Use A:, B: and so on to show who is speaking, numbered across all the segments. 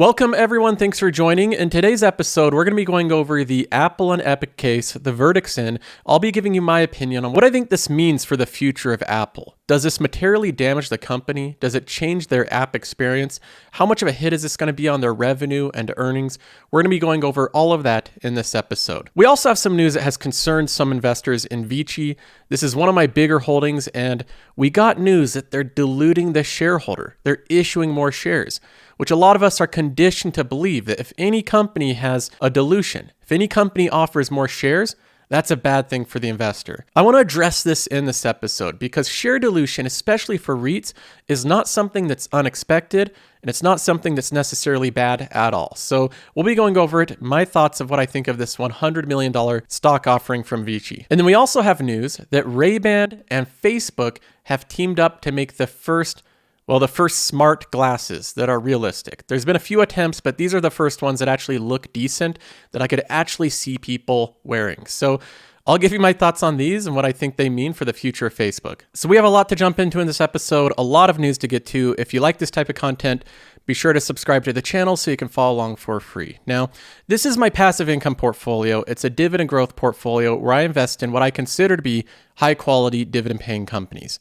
A: Welcome everyone, thanks for joining. In today's episode, we're going to be going over the Apple and Epic case, the verdicts in. I'll be giving you my opinion on what I think this means for the future of Apple. Does this materially damage the company? Does it change their app experience? How much of a hit is this going to be on their revenue and earnings? We're going to be going over all of that in this episode. We also have some news that has concerned some investors in VICI. This is one of my bigger holdings, and we got news that they're diluting the shareholder. They're issuing more shares, which a lot of us are conditioned to believe that if any company has a dilution, if any company offers more shares, that's a bad thing for the investor. I want to address this in this episode because share dilution, especially for REITs, is not something that's unexpected, and it's not something that's necessarily bad at all. So we'll be going over it, my thoughts of what I think of this $100 million stock offering from VICI. And then we also have news that Ray-Ban and Facebook have teamed up to make the first smart glasses that are realistic. There's been a few attempts, but these are the first ones that actually look decent, that I could actually see people wearing. So I'll give you my thoughts on these and what I think they mean for the future of Facebook. So we have a lot to jump into in this episode, a lot of news to get to. If you like this type of content, be sure to subscribe to the channel so you can follow along for free. Now, this is my passive income portfolio. It's a dividend growth portfolio where I invest in what I consider to be high quality dividend paying companies.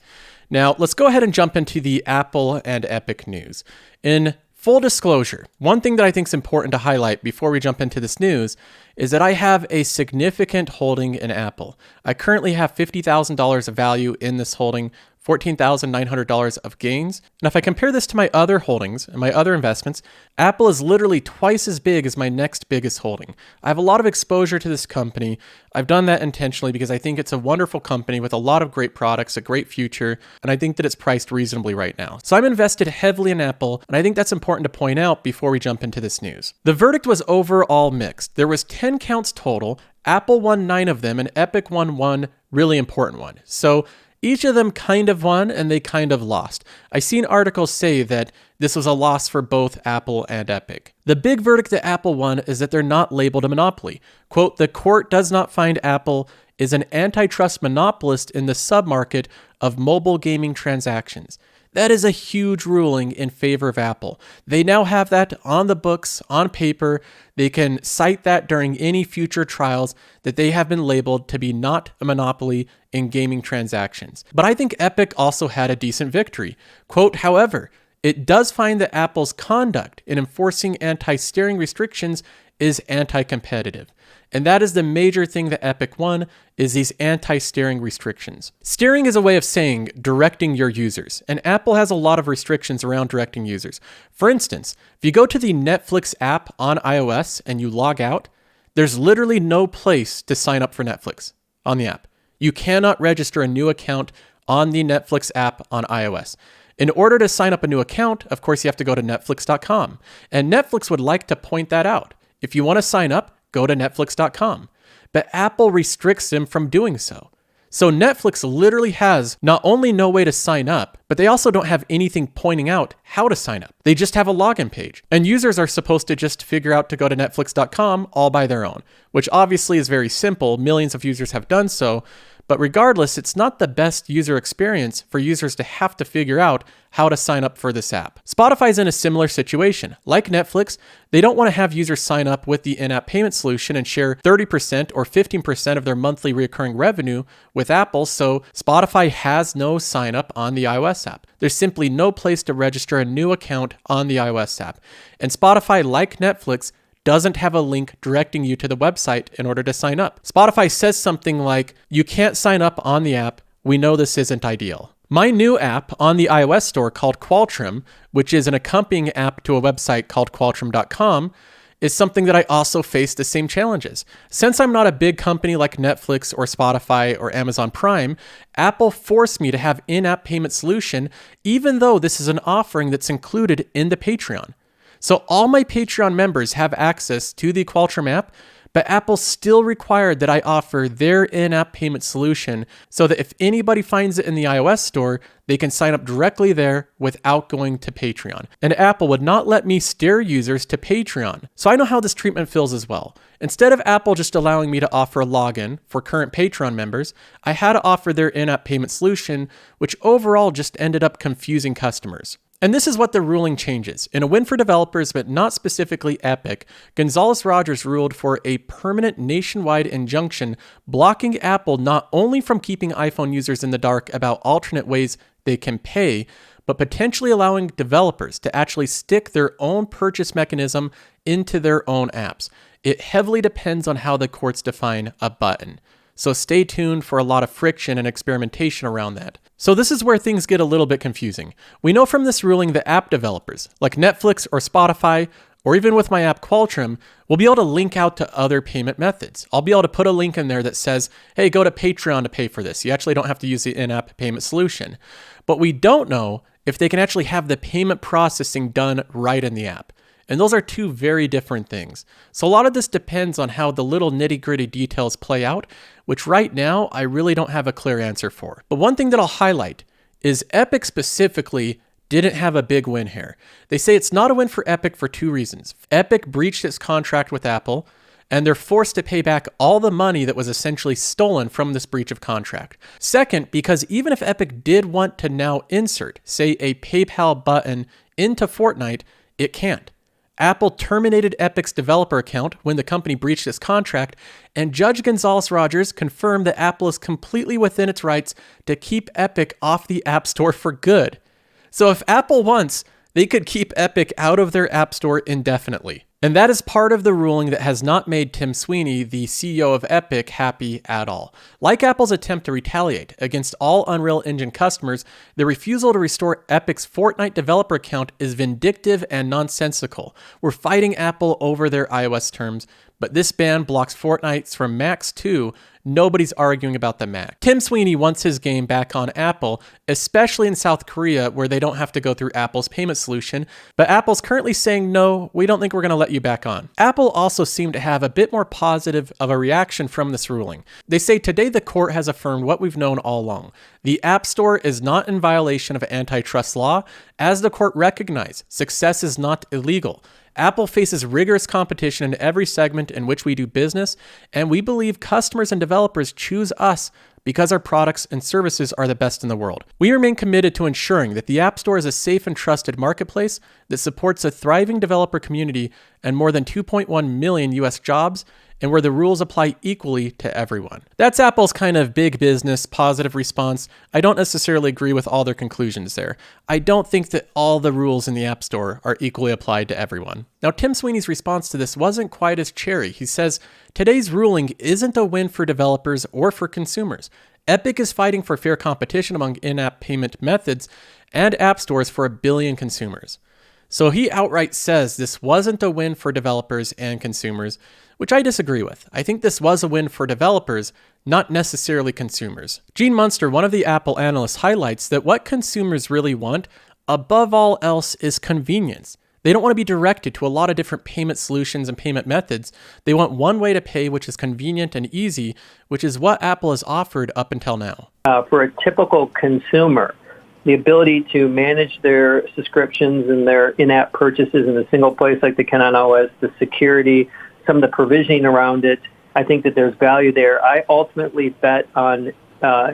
A: Now, let's go ahead and jump into the Apple and Epic news. In full disclosure, one thing that I think is important to highlight before we jump into this news is that I have a significant holding in Apple. I currently have $50,000 of value in this holding, $14,900 of gains. And if I compare this to my other holdings and my other investments, Apple is literally twice as big as my next biggest holding. I have a lot of exposure to this company. I've done that intentionally because I think it's a wonderful company with a lot of great products, a great future, and I think that it's priced reasonably right now. So I'm invested heavily in Apple, and I think that's important to point out before we jump into this news. The verdict was overall mixed. There was 10 counts total. Apple won 9 of them, and Epic won 1 really important one. So each of them kind of won and they kind of lost. I've seen articles say that this was a loss for both Apple and Epic. The big verdict that Apple won is that they're not labeled a monopoly. Quote, the court does not find Apple is an antitrust monopolist in the submarket of mobile gaming transactions. That is a huge ruling in favor of Apple. They now have that on the books, on paper. They can cite that during any future trials that they have been labeled to be not a monopoly in gaming transactions. But I think Epic also had a decent victory. Quote, however, it does find that Apple's conduct in enforcing anti-steering restrictions is anti-competitive. And that is the major thing that Epic won, is these anti-steering restrictions. Steering is a way of saying directing your users, and Apple has a lot of restrictions around directing users. For instance, if you go to the Netflix app on iOS and you log out, there's literally no place to sign up for Netflix on the app. You cannot register a new account on the Netflix app on iOS. In order to sign up a new account, of course, you have to go to netflix.com, and Netflix would like to point that out. If you want to sign up, go to netflix.com. But Apple restricts them from doing so. So Netflix literally has not only no way to sign up, but they also don't have anything pointing out how to sign up. They just have a login page. And users are supposed to just figure out to go to netflix.com all by their own, which obviously is very simple. Millions of users have done so. But regardless, it's not the best user experience for users to have to figure out how to sign up for this app. Spotify is in a similar situation. Like Netflix, they don't want to have users sign up with the in-app payment solution and share 30% or 15% of their monthly recurring revenue with Apple, so Spotify has no sign up on the iOS app. There's simply no place to register a new account on the iOS app. And Spotify, like Netflix, doesn't have a link directing you to the website in order to sign up. Spotify says something like, you can't sign up on the app. We know this isn't ideal. My new app on the iOS store called Qualtrim, which is an accompanying app to a website called qualtrim.com, is something that I also face the same challenges. Since I'm not a big company like Netflix or Spotify or Amazon Prime, Apple forced me to have in-app payment solution, even though this is an offering that's included in the Patreon. So all my Patreon members have access to the Qualtrim app, but Apple still required that I offer their in-app payment solution so that if anybody finds it in the iOS store, they can sign up directly there without going to Patreon. And Apple would not let me steer users to Patreon. So I know how this treatment feels as well. Instead of Apple just allowing me to offer a login for current Patreon members, I had to offer their in-app payment solution, which overall just ended up confusing customers. And this is what the ruling changes. In a win for developers, but not specifically Epic, Gonzalez-Rogers ruled for a permanent nationwide injunction blocking Apple not only from keeping iPhone users in the dark about alternate ways they can pay, but potentially allowing developers to actually stick their own purchase mechanism into their own apps. It heavily depends on how the courts define a button. So stay tuned for a lot of friction and experimentation around that. So this is where things get a little bit confusing. We know from this ruling that app developers, like Netflix or Spotify, or even with my app Qualtrim, will be able to link out to other payment methods. I'll be able to put a link in there that says, hey, go to Patreon to pay for this. You actually don't have to use the in-app payment solution. But we don't know if they can actually have the payment processing done right in the app. And those are two very different things. So a lot of this depends on how the little nitty-gritty details play out, which right now I really don't have a clear answer for. But one thing that I'll highlight is Epic specifically didn't have a big win here. They say it's not a win for Epic for two reasons. Epic breached its contract with Apple, and they're forced to pay back all the money that was essentially stolen from this breach of contract. Second, because even if Epic did want to now insert, say, a PayPal button into Fortnite, it can't. Apple terminated Epic's developer account when the company breached its contract, and Judge Gonzalez-Rogers confirmed that Apple is completely within its rights to keep Epic off the App Store for good. So if Apple wants, they could keep Epic out of their App Store indefinitely. And that is part of the ruling that has not made Tim Sweeney, the CEO of Epic, happy at all. Like Apple's attempt to retaliate against all Unreal Engine customers, the refusal to restore Epic's Fortnite developer account is vindictive and nonsensical. We're fighting Apple over their iOS terms, but this ban blocks Fortnite from Macs too. Nobody's arguing about the Mac. Tim Sweeney wants his game back on Apple, especially in South Korea where they don't have to go through Apple's payment solution, but Apple's currently saying, no, we don't think we're going to let you back on. Apple also seemed to have a bit more positive of a reaction from this ruling. They say today the court has affirmed what we've known all along. The App Store is not in violation of antitrust law. As the court recognized, success is not illegal. Apple faces rigorous competition in every segment in which we do business, and we believe customers and developers choose us because our products and services are the best in the world. We remain committed to ensuring that the App Store is a safe and trusted marketplace that supports a thriving developer community and more than 2.1 million US jobs, and where the rules apply equally to everyone. That's Apple's kind of big business, positive response. I don't necessarily agree with all their conclusions there. I don't think that all the rules in the App Store are equally applied to everyone. Now, Tim Sweeney's response to this wasn't quite as cheery. He says, today's ruling isn't a win for developers or for consumers. Epic is fighting for fair competition among in-app payment methods and app stores for 1 billion consumers. So he outright says this wasn't a win for developers and consumers, which I disagree with. I think this was a win for developers, not necessarily consumers. Gene Munster, one of the Apple analysts, highlights that what consumers really want, above all else, is convenience. They don't want to be directed to a lot of different payment solutions and payment methods. They want one way to pay, which is convenient and easy, which is what Apple has offered up until now.
B: For a typical consumer, the ability to manage their subscriptions and their in-app purchases in a single place like they can on OS, the security, some of the provisioning around it, I think that there's value there. I ultimately bet on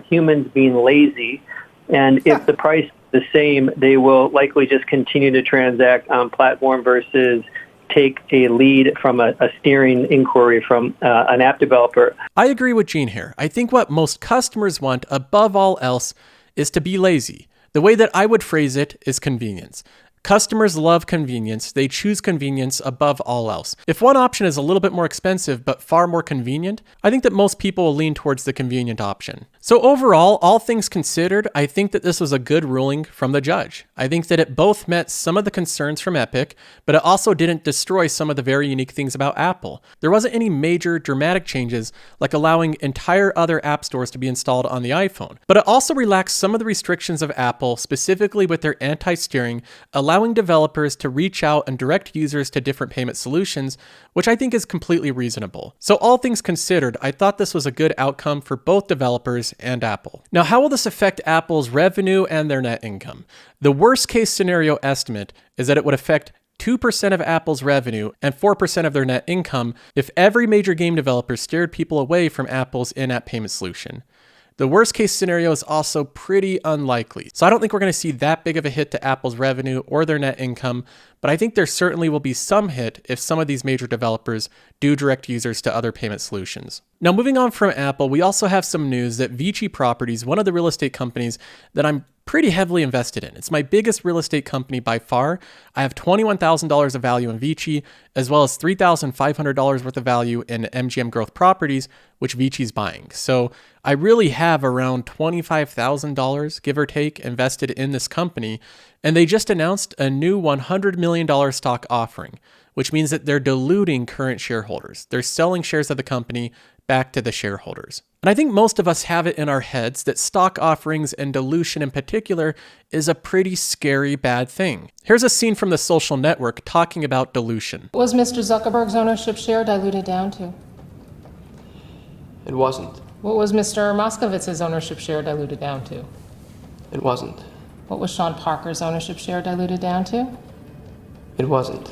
B: humans being lazy, and if the price is the same, they will likely just continue to transact on platform versus take a lead from a steering inquiry from an app developer.
A: I agree with Gene here. I think what most customers want above all else is to be lazy. The way that I would phrase it is convenience. Customers love convenience. They choose convenience above all else. If one option is a little bit more expensive but far more convenient, I think that most people will lean towards the convenient option. So overall, all things considered, I think that this was a good ruling from the judge. I think that it both met some of the concerns from Epic, but it also didn't destroy some of the very unique things about Apple. There wasn't any major dramatic changes like allowing entire other app stores to be installed on the iPhone, but it also relaxed some of the restrictions of Apple, specifically with their anti-steering, allowing developers to reach out and direct users to different payment solutions, which I think is completely reasonable. So all things considered, I thought this was a good outcome for both developers and Apple. Now, how will this affect Apple's revenue and their net income? The worst case scenario estimate is that it would affect 2% of Apple's revenue and 4% of their net income if every major game developer steered people away from Apple's in-app payment solution. The worst case scenario is also pretty unlikely. So I don't think we're going to see that big of a hit to Apple's revenue or their net income, but I think there certainly will be some hit if some of these major developers do direct users to other payment solutions. Now, moving on from Apple, we also have some news that VICI Properties, one of the real estate companies that I'm pretty heavily invested in. It's my biggest real estate company by far. I have $21,000 of value in VICI, as well as $3,500 worth of value in MGM Growth Properties, which VICI's buying. So I really have around $25,000, give or take, invested in this company. And they just announced a new $100 million stock offering, which means that they're diluting current shareholders. They're selling shares of the company back to the shareholders. And I think most of us have it in our heads that stock offerings and dilution in particular is a pretty scary bad thing. Here's a scene from The Social Network talking about dilution.
C: What was Mr. Zuckerberg's ownership share diluted down to?
D: It wasn't.
C: What was Mr. Moskowitz's ownership share diluted down to?
D: It wasn't.
C: What was Sean Parker's ownership share diluted down to?
D: It wasn't.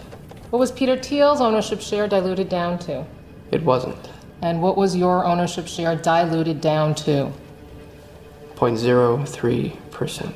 C: What was Peter Thiel's ownership share diluted down to?
D: It wasn't.
C: And what was your ownership share diluted down to?
D: 0.03%.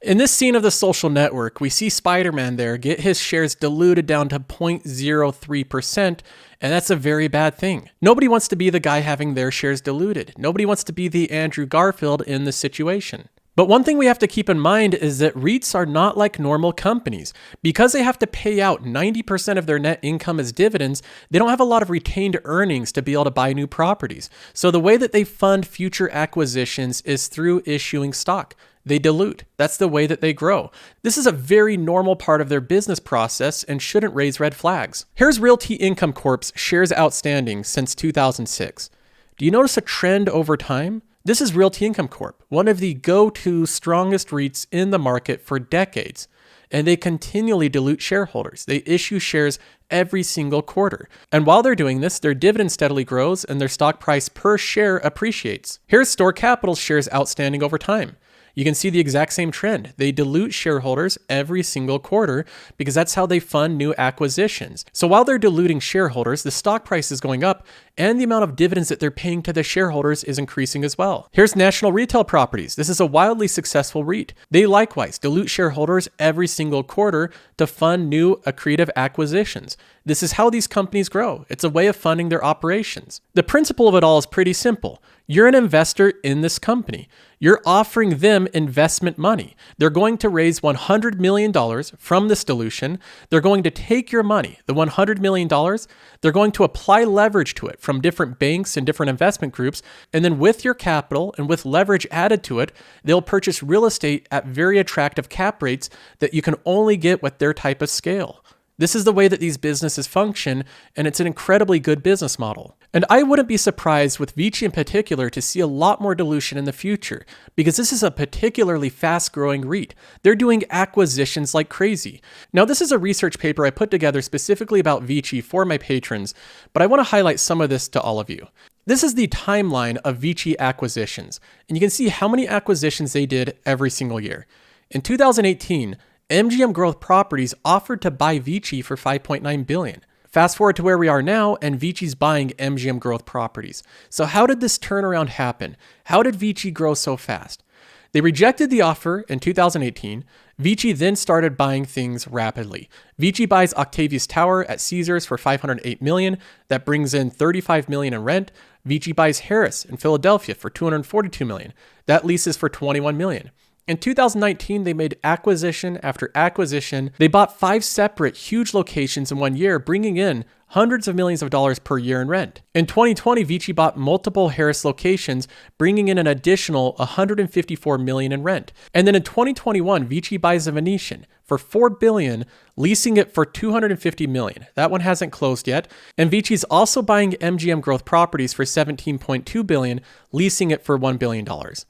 A: In this scene of The Social Network, we see Spider-Man there get his shares diluted down to 0.03%, and that's a very bad thing. Nobody wants to be the guy having their shares diluted. Nobody wants to be the Andrew Garfield in this situation. But one thing we have to keep in mind is that REITs are not like normal companies. Because they have to pay out 90% of their net income as dividends, they don't have a lot of retained earnings to be able to buy new properties. So the way that they fund future acquisitions is through issuing stock. They dilute. That's the way that they grow. This is a very normal part of their business process and shouldn't raise red flags. Here's Realty Income Corp's shares outstanding since 2006. Do you notice a trend over time? This is Realty Income Corp, one of the go-to strongest REITs in the market for decades. And they continually dilute shareholders. They issue shares every single quarter. And while they're doing this, their dividend steadily grows and their stock price per share appreciates. Here's Store Capital's shares outstanding over time. You can see the exact same trend. They dilute shareholders every single quarter because that's how they fund new acquisitions. So while they're diluting shareholders, the stock price is going up and the amount of dividends that they're paying to the shareholders is increasing as well. Here's National Retail Properties. This is a wildly successful REIT. They likewise dilute shareholders every single quarter to fund new accretive acquisitions. This is how these companies grow. It's a way of funding their operations. The principle of it all is pretty simple. You're an investor in this company. You're offering them investment money. They're going to raise $100 million from this dilution. They're going to take your money, the $100 million, they're going to apply leverage to it from different banks and different investment groups. And then with your capital and with leverage added to it, they'll purchase real estate at very attractive cap rates that you can only get with their type of scale. This is the way that these businesses function, and it's an incredibly good business model. And I wouldn't be surprised with VICI in particular to see a lot more dilution in the future, because this is a particularly fast-growing REIT. They're doing acquisitions like crazy. Now, this is a research paper I put together specifically about VICI for my patrons, but I want to highlight some of this to all of you. This is the timeline of VICI acquisitions, and you can see how many acquisitions they did every single year. In 2018, MGM Growth Properties offered to buy VICI for $5.9 billion. Fast forward to where we are now, and VICI's buying MGM Growth Properties. So how did this turnaround happen? How did VICI grow so fast? They rejected the offer in 2018. VICI then started buying things rapidly. VICI buys Octavius Tower at Caesars for $508 million. That brings in $35 million in rent. VICI buys Harris in Philadelphia for $242 million. That leases for $21 million. In 2019, they made acquisition after acquisition. They bought 5 separate huge locations in 1 year, bringing in hundreds of millions of dollars per year in rent. In 2020, VICI bought multiple Harris locations, bringing in an additional $154 million in rent. And then in 2021, VICI buys a Venetian for $4 billion, leasing it for $250 million. That one hasn't closed yet. And VICI's also buying MGM Growth Properties for $17.2 billion, leasing it for $1 billion.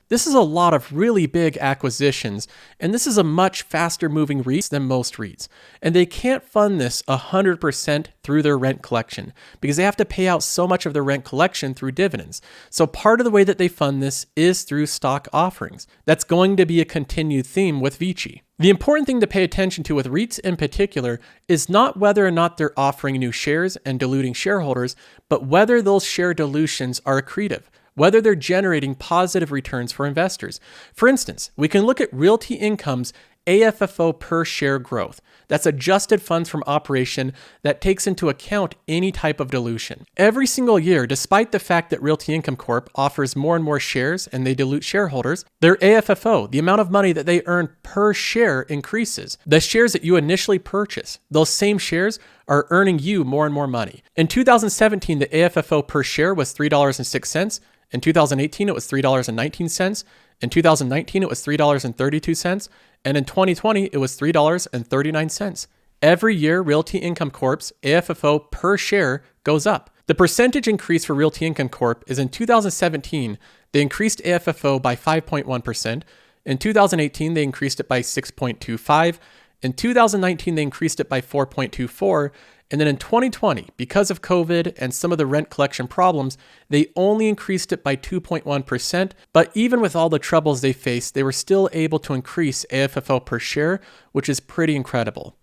A: This is a lot of really big acquisitions, and this is a much faster moving REIT than most REITs. And they can't fund this 100% through their rent collection because they have to pay out so much of their rent collection through dividends. So part of the way that they fund this is through stock offerings. That's going to be a continued theme with VICI. The important thing to pay attention to with REITs in particular is not whether or not they're offering new shares and diluting shareholders, but whether those share dilutions are accretive, whether they're generating positive returns for investors. For instance, we can look at Realty Income's AFFO per share growth. That's adjusted funds from operation that takes into account any type of dilution. Every single year, despite the fact that Realty Income Corp offers more and more shares and they dilute shareholders, their AFFO, the amount of money that they earn per share, increases. The shares that you initially purchase, those same shares are earning you more and more money. In 2017, the AFFO per share was $3.06. In 2018, it was $3.19. In 2019, it was $3.32. And in 2020, it was $3.39. Every year, Realty Income Corp's AFFO per share goes up. The percentage increase for Realty Income Corp is in 2017, they increased AFFO by 5.1%. In 2018, they increased it by 6.25%. In 2019, they increased it by 4.24%. And then in 2020, because of COVID and some of the rent collection problems, they only increased it by 2.1%. But even with all the troubles they faced, they were still able to increase AFFO per share, which is pretty incredible.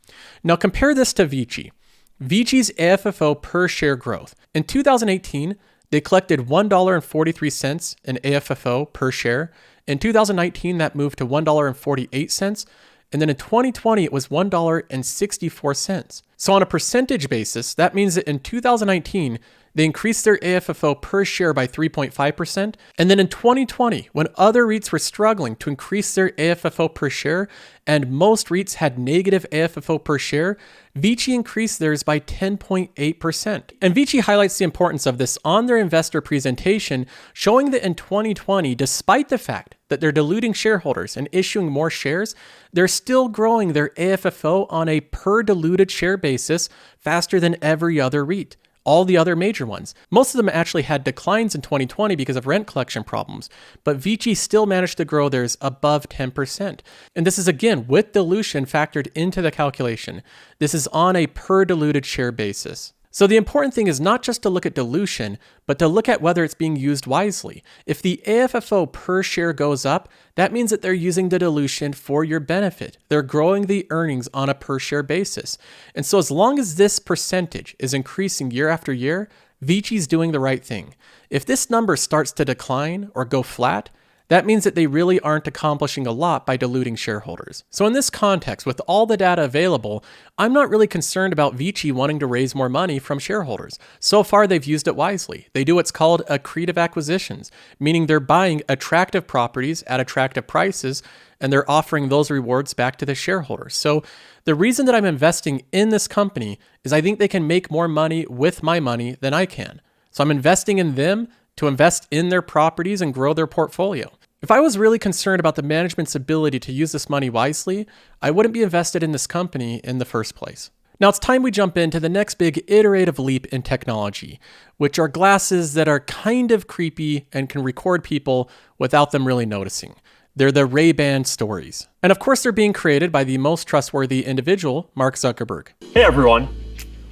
A: Now compare this to VICI. VICI's AFFO per share growth. In 2018, they collected $1.43 in AFFO per share. In 2019, that moved to $1.48. And then in 2020, it was $1.64. So on a percentage basis, that means that in 2019, they increased their AFFO per share by 3.5%. And then in 2020, when other REITs were struggling to increase their AFFO per share, and most REITs had negative AFFO per share, VICI increased theirs by 10.8%. And VICI highlights the importance of this on their investor presentation, showing that in 2020, despite the fact that they're diluting shareholders and issuing more shares, they're still growing their AFFO on a per diluted share basis faster than every other REIT. All the other major ones. Most of them actually had declines in 2020 because of rent collection problems, but VICI still managed to grow theirs above 10%. And this is again with dilution factored into the calculation. This is on a per diluted share basis. So the important thing is not just to look at dilution, but to look at whether it's being used wisely. If the AFFO per share goes up, that means that they're using the dilution for your benefit. They're growing the earnings on a per share basis. And so as long as this percentage is increasing year after year, VICI's doing the right thing. If this number starts to decline or go flat, that means that they really aren't accomplishing a lot by diluting shareholders. So in this context, with all the data available, I'm not really concerned about VICI wanting to raise more money from shareholders. So far, they've used it wisely. They do what's called accretive acquisitions, meaning they're buying attractive properties at attractive prices, and they're offering those rewards back to the shareholders. So the reason that I'm investing in this company is I think they can make more money with my money than I can. So I'm investing in them to invest in their properties and grow their portfolio. If I was really concerned about the management's ability to use this money wisely, I wouldn't be invested in this company in the first place. Now it's time we jump into the next big iterative leap in technology, which are glasses that are kind of creepy and can record people without them really noticing. They're the Ray-Ban stories. And of course, they're being created by the most trustworthy individual, Mark Zuckerberg.
E: Hey everyone.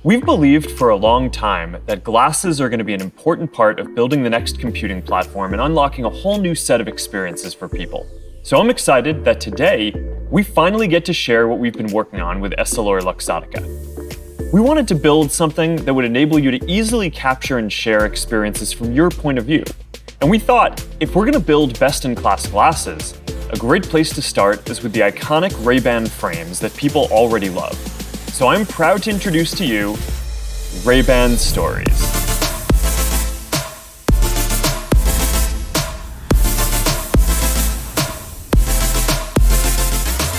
E: We've believed for a long time that glasses are going to be an important part of building the next computing platform and unlocking a whole new set of experiences for people. So I'm excited that today, we finally get to share what we've been working on with EssilorLuxottica. We wanted to build something that would enable you to easily capture and share experiences from your point of view. And we thought, if we're going to build best-in-class glasses, a great place to start is with the iconic Ray-Ban frames that people already love. So I'm proud to introduce to you Ray-Ban Stories.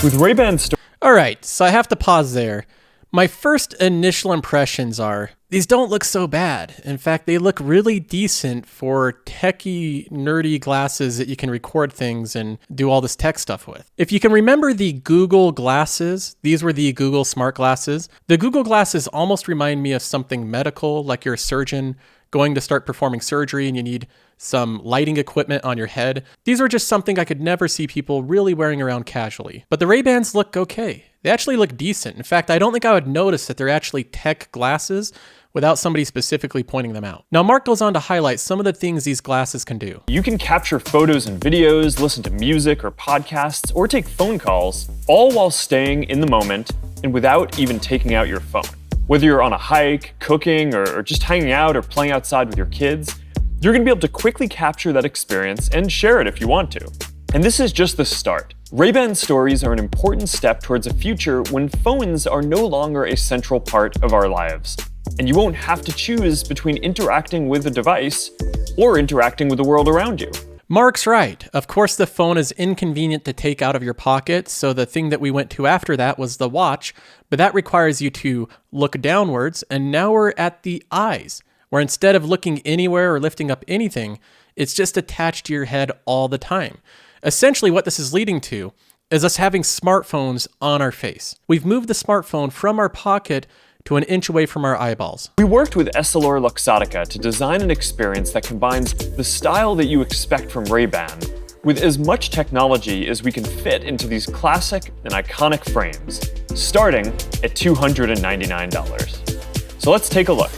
E: With Ray-Ban Stories.
A: All right, so I have to pause there. My first initial impressions are, these don't look so bad. In fact, they look really decent for techie, nerdy glasses that you can record things and do all this tech stuff with. If you can remember the Google glasses, these were the Google smart glasses. The Google glasses almost remind me of something medical, like you're a surgeon, going to start performing surgery and you need some lighting equipment on your head. These are just something I could never see people really wearing around casually. But the Ray-Bans look okay. They actually look decent. In fact, I don't think I would notice that they're actually tech glasses without somebody specifically pointing them out. Now, Mark goes on to highlight some of the things these glasses can do.
E: You can capture photos and videos, listen to music or podcasts, or take phone calls, all while staying in the moment and without even taking out your phone. Whether you're on a hike, cooking, or just hanging out or playing outside with your kids, you're going to be able to quickly capture that experience and share it if you want to. And this is just the start. Ray-Ban stories are an important step towards a future when phones are no longer a central part of our lives. And you won't have to choose between interacting with a device or interacting with the world around you.
A: Mark's right. Of course, the phone is inconvenient to take out of your pocket, so the thing that we went to after that was the watch, but that requires you to look downwards, and now we're at the eyes, where instead of looking anywhere or lifting up anything, it's just attached to your head all the time. Essentially, what this is leading to is us having smartphones on our face. We've moved the smartphone from our pocket to an inch away from our eyeballs.
E: We worked with EssilorLuxottica to design an experience that combines the style that you expect from Ray-Ban with as much technology as we can fit into these classic and iconic frames, starting at $299. So let's take a look.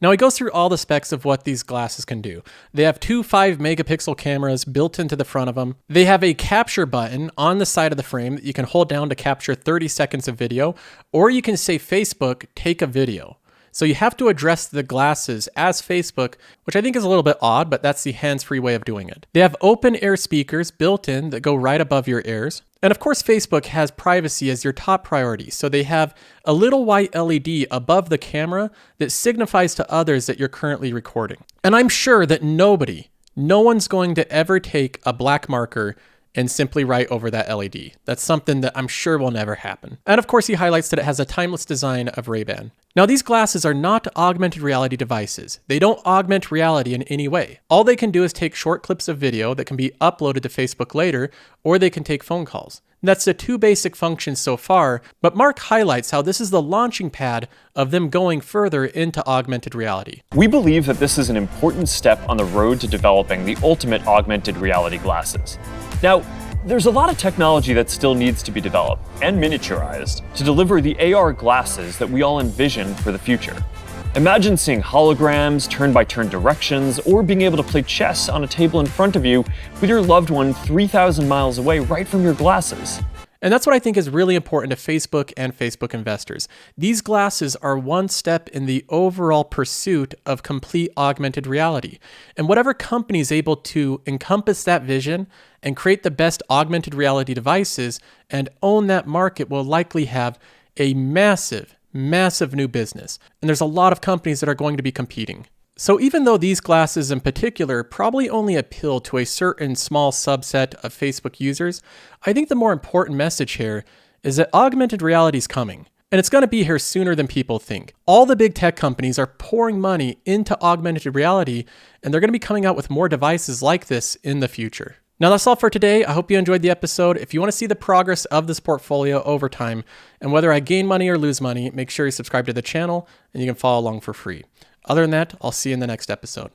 A: Now he goes through all the specs of what these glasses can do. They have two 5-megapixel cameras built into the front of them. They have a capture button on the side of the frame that you can hold down to capture 30 seconds of video, or you can say, Facebook, take a video. So you have to address the glasses as Facebook, which I think is a little bit odd, but that's the hands-free way of doing it. They have open air speakers built in that go right above your ears. And of course, Facebook has privacy as your top priority. So they have a little white LED above the camera that signifies to others that you're currently recording. And I'm sure that no one's going to ever take a black marker and simply write over that LED. That's something that I'm sure will never happen. And of course, he highlights that it has a timeless design of Ray-Ban. Now, these glasses are not augmented reality devices. They don't augment reality in any way. All they can do is take short clips of video that can be uploaded to Facebook later, or they can take phone calls. That's the two basic functions so far, but Mark highlights how this is the launching pad of them going further into augmented reality.
E: We believe that this is an important step on the road to developing the ultimate augmented reality glasses. Now, there's a lot of technology that still needs to be developed and miniaturized to deliver the AR glasses that we all envision for the future. Imagine seeing holograms, turn-by-turn directions, or being able to play chess on a table in front of you with your loved one 3,000 miles away right from your glasses.
A: And that's what I think is really important to Facebook and Facebook investors. These glasses are one step in the overall pursuit of complete augmented reality. And whatever company is able to encompass that vision and create the best augmented reality devices and own that market will likely have a massive new business. And there's a lot of companies that are going to be competing. So even though these glasses in particular probably only appeal to a certain small subset of Facebook users, I think the more important message here is that augmented reality is coming. And it's going to be here sooner than people think. All the big tech companies are pouring money into augmented reality, and they're going to be coming out with more devices like this in the future. Now that's all for today. I hope you enjoyed the episode. If you want to see the progress of this portfolio over time, and whether I gain money or lose money, make sure you subscribe to the channel, and you can follow along for free. Other than that, I'll see you in the next episode.